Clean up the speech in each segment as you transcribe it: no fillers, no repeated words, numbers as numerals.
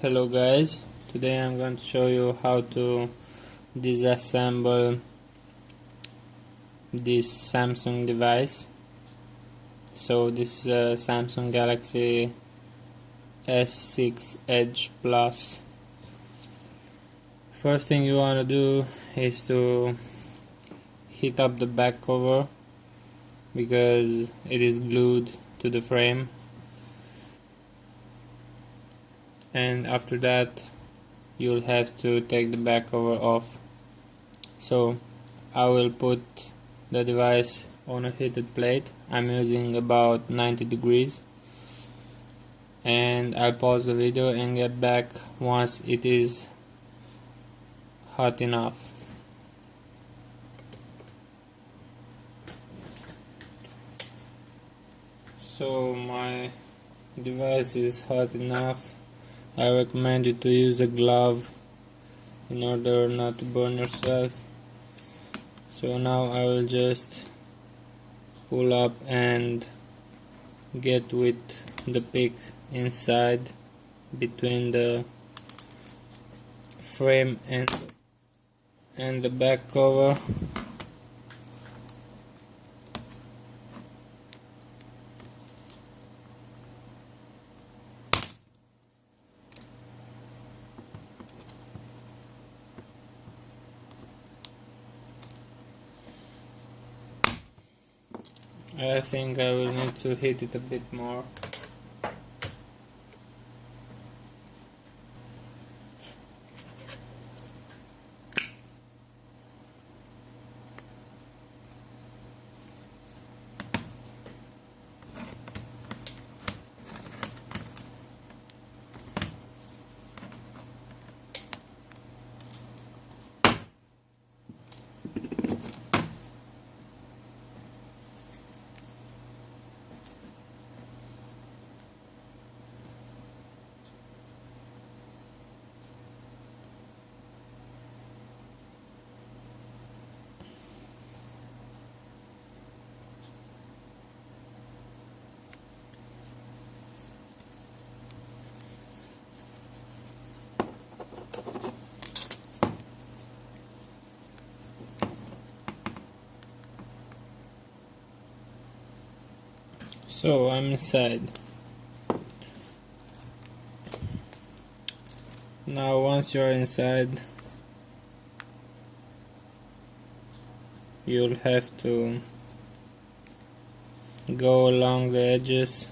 Hello guys, today I'm going to show you how to disassemble this Samsung device. So this is a Samsung Galaxy S6 Edge Plus. First thing you want to do is to heat up the back cover because it is glued to the frame. And after that you'll have to take the back cover off. So I will put the device on a heated plate. I'm using about 90 degrees, and I'll pause the video and get back once it is hot enough. So my device is hot enough. I recommend you to use a glove in order not to burn yourself. So now I will just pull up and get with the pick inside between the frame and the back cover. I think I will need to heat it a bit more. So I'm inside. Now once you're inside, you'll have to go along the edges .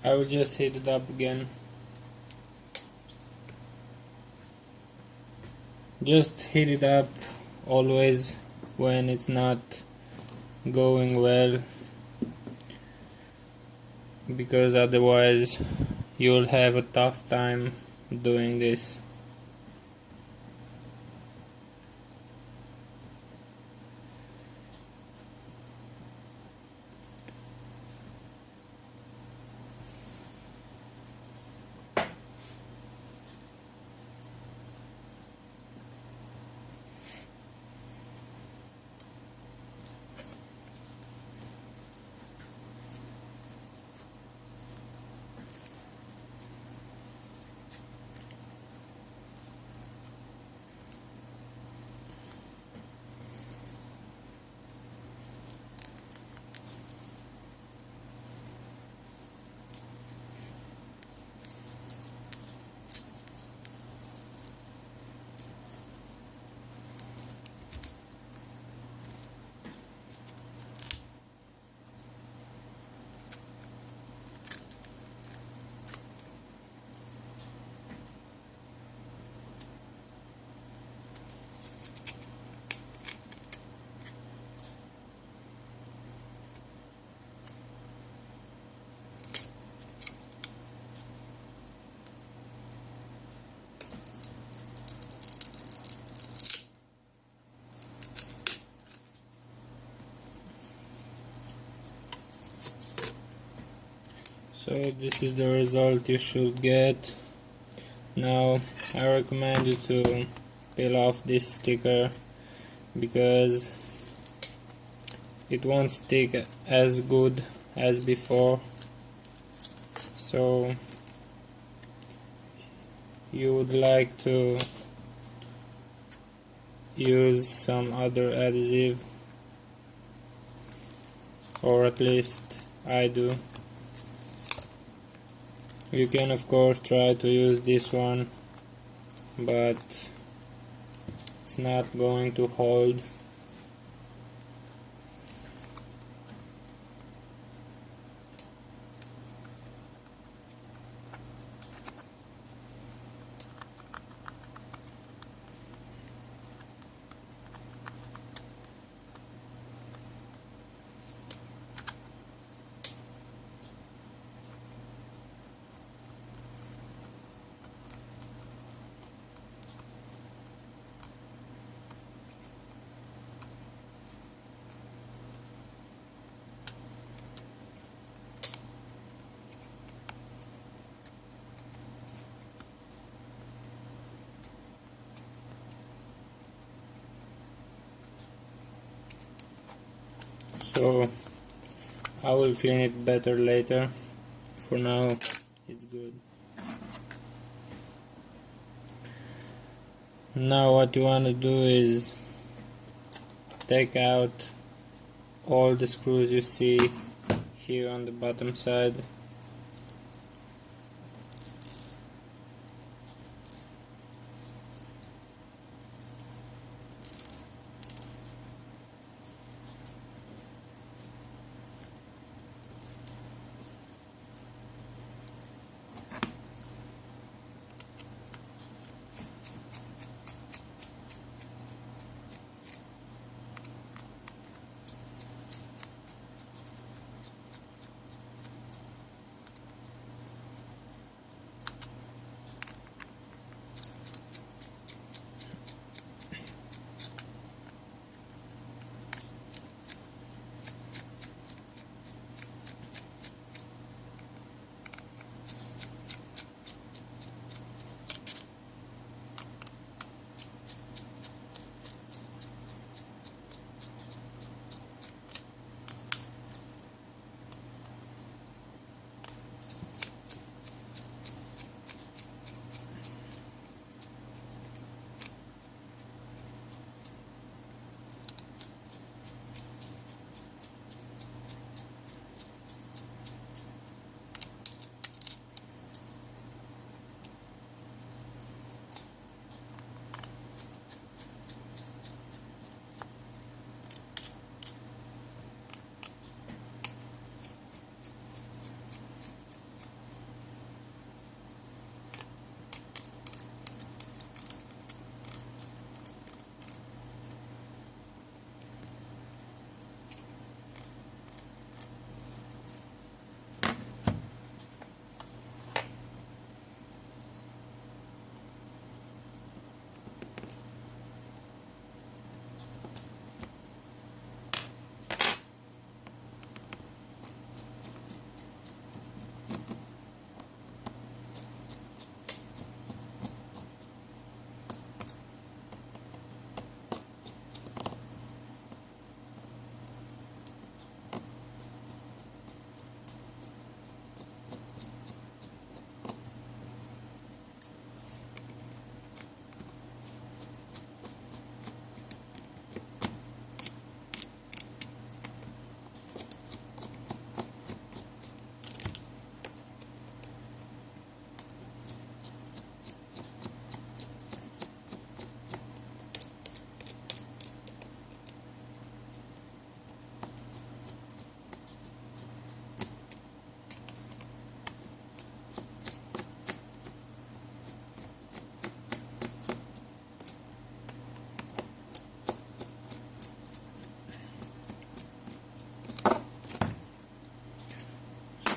I will just heat it up again. Just heat it up always when it's not going well, because otherwise you'll have a tough time doing this. So this is the result you should get. Now I recommend you to peel off this sticker because it won't stick as good as before. So you would like to use some other adhesive, or at least I do. You can of course try to use this one, but it's not going to hold. So I will clean it better later. For now it's good. Now what you want to do is take out all the screws you see here on the bottom side.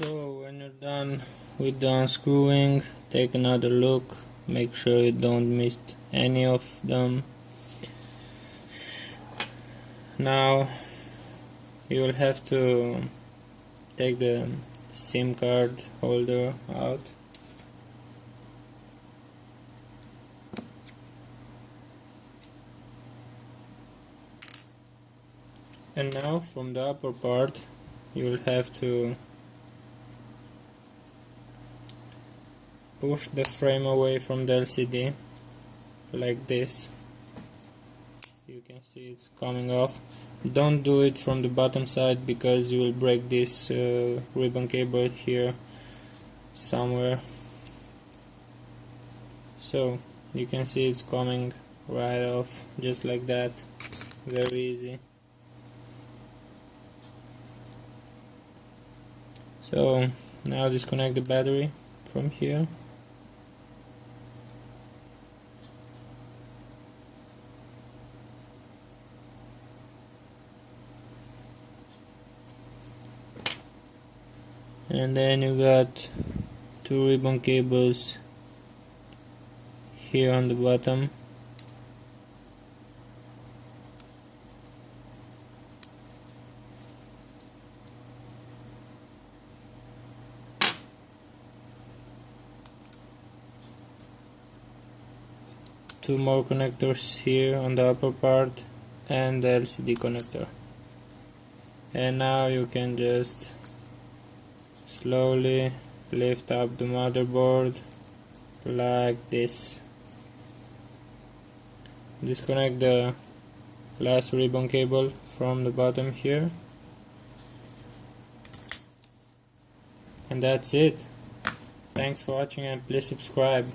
So when you're done with the unscrewing, take another look, make sure you don't miss any of them. Now you will have to take the SIM card holder out. And now from the upper part you will have to push the frame away from the LCD like this. You can see it's coming off. Don't do it from the bottom side because you will break this ribbon cable here somewhere. So you can see it's coming right off just like that. Very easy. So now disconnect the battery from here. And then you got two ribbon cables here on the bottom. Two more connectors here on the upper part and the LCD connector. And now you can just slowly lift up the motherboard like this. Disconnect the last ribbon cable from the bottom here. And that's it. Thanks for watching and please subscribe.